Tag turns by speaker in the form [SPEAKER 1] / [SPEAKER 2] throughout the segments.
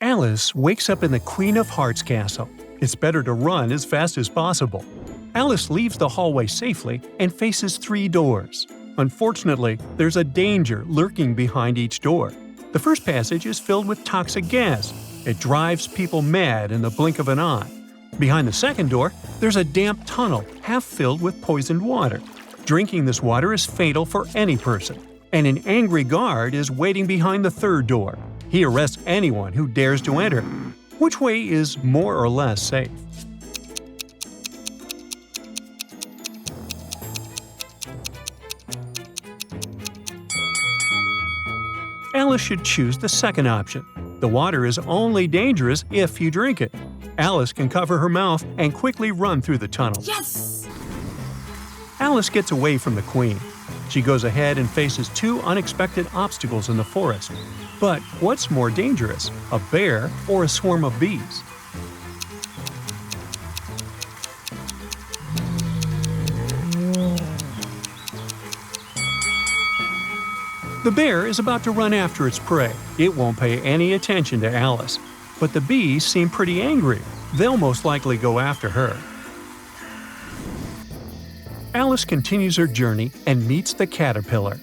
[SPEAKER 1] Alice wakes up in the Queen of Hearts castle. It's better to run as fast as possible. Alice leaves the hallway safely and faces 3 doors. Unfortunately, there's a danger lurking behind each door. The first passage is filled with toxic gas. It drives people mad in the blink of an eye. Behind the second door, there's a damp tunnel half filled with poisoned water. Drinking this water is fatal for any person. And an angry guard is waiting behind the third door. He arrests anyone who dares to enter. Which way is more or less safe? Alice should choose the second option. The water is only dangerous if you drink it. Alice can cover her mouth and quickly run through the tunnel.
[SPEAKER 2] Yes!
[SPEAKER 1] Alice gets away from the queen. She goes ahead and faces 2 unexpected obstacles in the forest. But what's more dangerous, a bear or a swarm of bees? The bear is about to run after its prey. It won't pay any attention to Alice. But the bees seem pretty angry. They'll most likely go after her. Alice continues her journey and meets the caterpillar.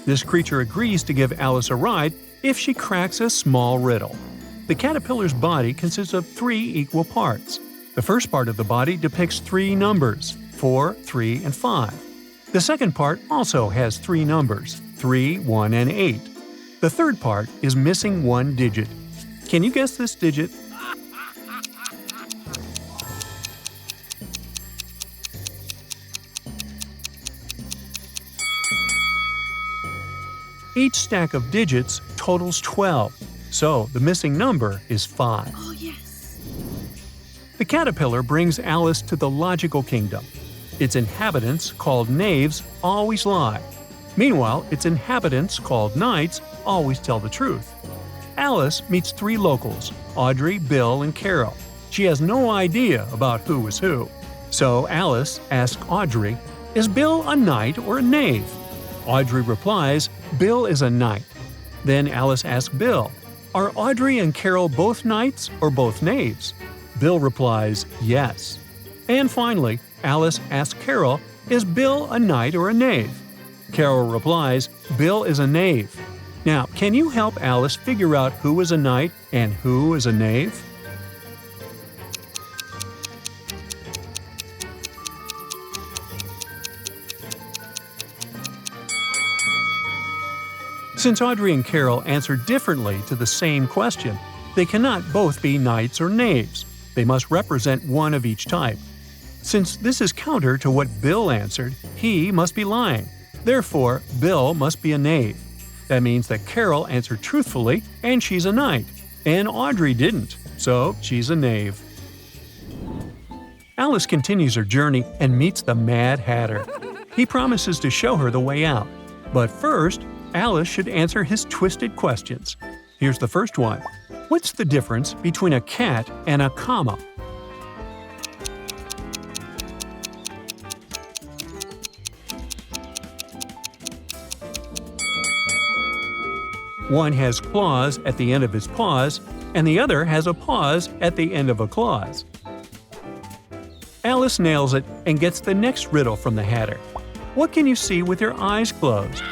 [SPEAKER 1] This creature agrees to give Alice a ride if she cracks a small riddle. The caterpillar's body consists of 3 equal parts. The first part of the body depicts 3 numbers, 4, 3, and 5. The second part also has 3 numbers, 3, 1, and 8. The third part is missing 1 digit. Can you guess this digit? Each stack of digits totals 12, so the missing number is 5.
[SPEAKER 2] Oh, yes.
[SPEAKER 1] The caterpillar brings Alice to the logical kingdom. Its inhabitants, called knaves, always lie. Meanwhile, its inhabitants, called knights, always tell the truth. Alice meets 3 locals, Audrey, Bill, and Carol. She has no idea about who is who. So Alice asks Audrey, "Is Bill a knight or a knave?" Audrey replies, "Bill is a knight." Then Alice asks Bill, "Are Audrey and Carol both knights or both knaves?" Bill replies, "Yes." And finally, Alice asks Carol, "Is Bill a knight or a knave?" Carol replies, "Bill is a knave." Now, can you help Alice figure out who is a knight and who is a knave? Since Audrey and Carol answer differently to the same question, they cannot both be knights or knaves. They must represent one of each type. Since this is counter to what Bill answered, he must be lying. Therefore, Bill must be a knave. That means that Carol answered truthfully and she's a knight, and Audrey didn't, so she's a knave. Alice continues her journey and meets the Mad Hatter. He promises to show her the way out. But first, Alice should answer his twisted questions. Here's the first one. What's the difference between a cat and a comma? One has claws at the end of its paws, and the other has a pause at the end of a clause. Alice nails it and gets the next riddle from the Hatter. What can you see with your eyes closed?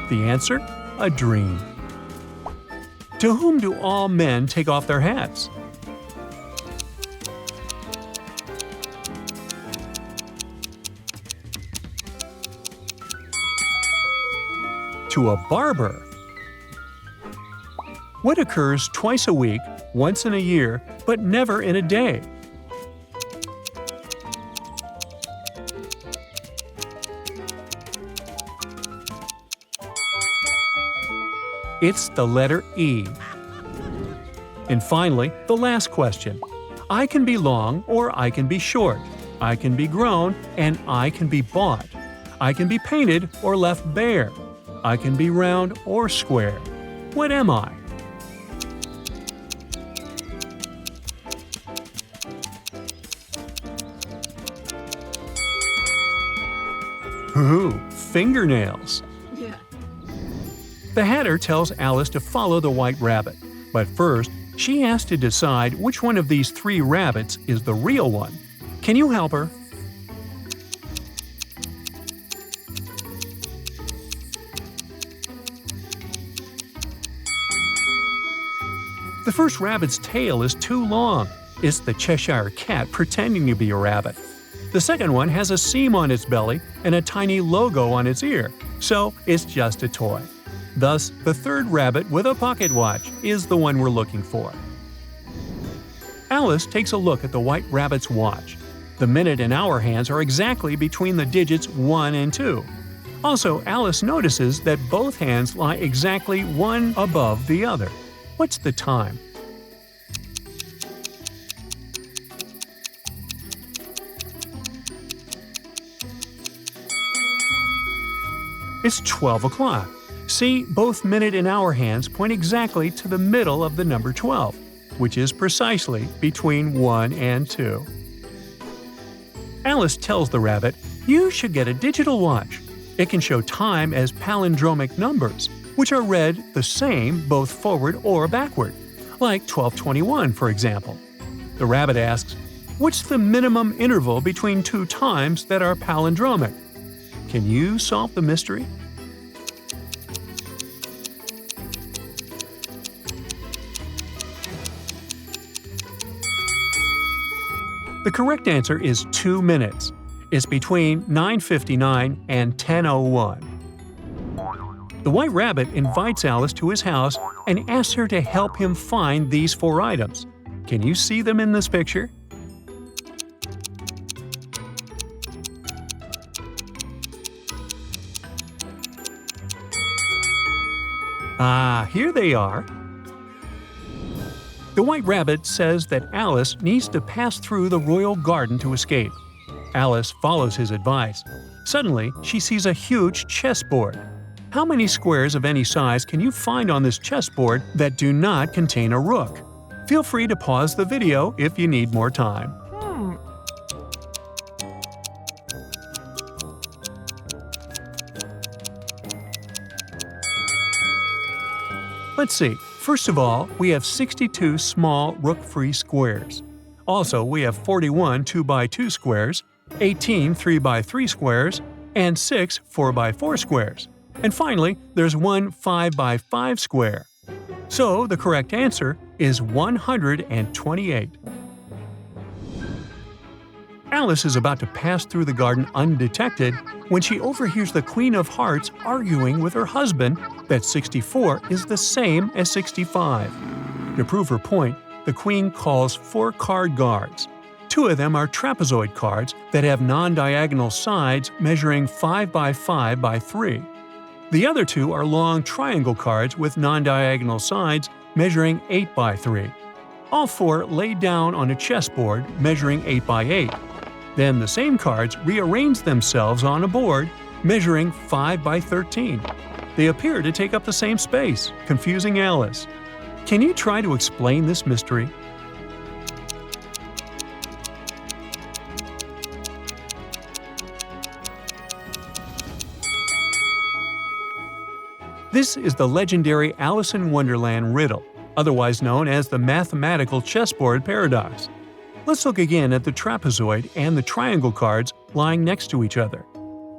[SPEAKER 1] The answer? A dream. To whom do all men take off their hats? To a barber. What occurs twice a week, once in a year, but never in a day? It's the letter E. And finally, the last question. I can be long or I can be short. I can be grown and I can be bought. I can be painted or left bare. I can be round or square. What am I? Ooh, fingernails!
[SPEAKER 2] Yeah.
[SPEAKER 1] The Hatter tells Alice to follow the White Rabbit, but first, she has to decide which one of these 3 rabbits is the real one. Can you help her? The first rabbit's tail is too long. It's the Cheshire Cat pretending to be a rabbit. The second one has a seam on its belly and a tiny logo on its ear, so it's just a toy. Thus, the third rabbit with a pocket watch is the one we're looking for. Alice takes a look at the White Rabbit's watch. The minute and hour hands are exactly between the digits 1 and 2. Also, Alice notices that both hands lie exactly one above the other. What's the time? It's 12 o'clock. See, both minute and hour hands point exactly to the middle of the number 12, which is precisely between 1 and 2. Alice tells the rabbit, "You should get a digital watch. It can show time as palindromic numbers, which are read the same both forward or backward, like 1221, for example." The rabbit asks, "What's the minimum interval between 2 times that are palindromic?" Can you solve the mystery? The correct answer is 2 minutes. It's between 9:59 and 10:01. The White Rabbit invites Alice to his house and asks her to help him find these 4 items. Can you see them in this picture? Ah, here they are. The White Rabbit says that Alice needs to pass through the royal garden to escape. Alice follows his advice. Suddenly, she sees a huge chessboard. How many squares of any size can you find on this chessboard that do not contain a rook? Feel free to pause the video if you need more time. Let's see. First of all, we have 62 small rook-free squares. Also, we have 41 2x2 squares, 18 3x3 squares, and 6 4x4 squares. And finally, there's one 5x5 square. So the correct answer is 128. Alice is about to pass through the garden undetected when she overhears the Queen of Hearts arguing with her husband that 64 is the same as 65. To prove her point, the Queen calls 4 card guards. 2 of them are trapezoid cards that have non-diagonal sides measuring 5x5x3. The other 2 are long triangle cards with non-diagonal sides measuring 8x3. All 4 laid down on a chessboard measuring 8x8. Then the same cards rearrange themselves on a board measuring 5x13. They appear to take up the same space, confusing Alice. Can you try to explain this mystery? This is the legendary Alice in Wonderland riddle, otherwise known as the mathematical chessboard paradox. Let's look again at the trapezoid and the triangle cards lying next to each other.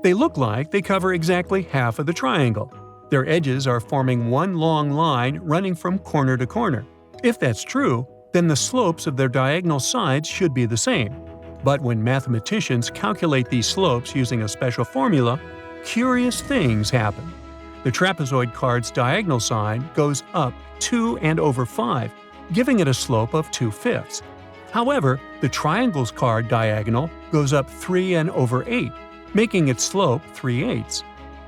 [SPEAKER 1] They look like they cover exactly half of the triangle. Their edges are forming one long line running from corner to corner. If that's true, then the slopes of their diagonal sides should be the same. But when mathematicians calculate these slopes using a special formula, curious things happen. The trapezoid card's diagonal side goes up 2 and over 5, giving it a slope of 2/5. However, the triangle's card diagonal goes up 3 and over 8, making its slope 3/8.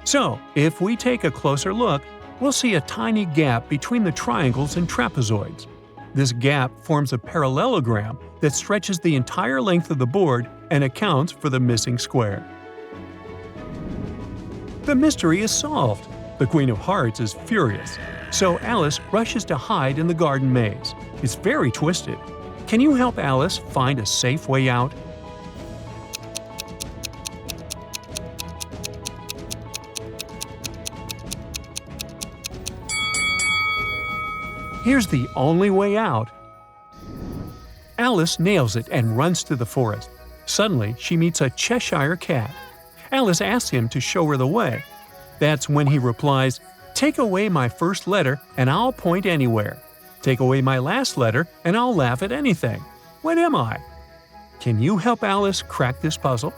[SPEAKER 1] So, if we take a closer look, we'll see a tiny gap between the triangles and trapezoids. This gap forms a parallelogram that stretches the entire length of the board and accounts for the missing square. The mystery is solved. The Queen of Hearts is furious, so Alice rushes to hide in the garden maze. It's very twisted. Can you help Alice find a safe way out? Here's the only way out. Alice nails it and runs to the forest. Suddenly, she meets a Cheshire cat. Alice asks him to show her the way. That's when he replies, "Take away my first letter and I'll point anywhere. Take away my last letter and I'll laugh at anything. What am I?" Can you help Alice crack this puzzle?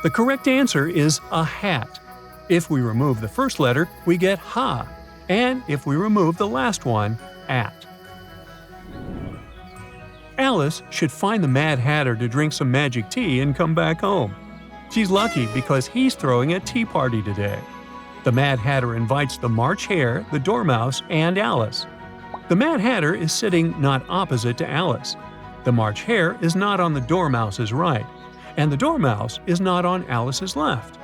[SPEAKER 1] The correct answer is a hat. If we remove the first letter, we get ha, and if we remove the last one, at. Alice should find the Mad Hatter to drink some magic tea and come back home. She's lucky because he's throwing a tea party today. The Mad Hatter invites the March Hare, the Dormouse, and Alice. The Mad Hatter is sitting not opposite to Alice. The March Hare is not on the Dormouse's right, and the Dormouse is not on Alice's left.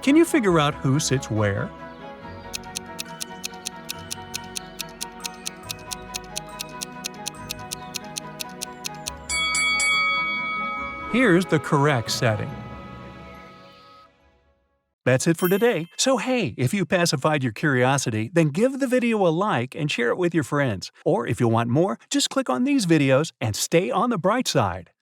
[SPEAKER 1] Can you figure out who sits where? Here's the correct setting. That's it for today. So hey, if you pacified your curiosity, then give the video a like and share it with your friends. Or if you want more, just click on these videos and stay on the bright side.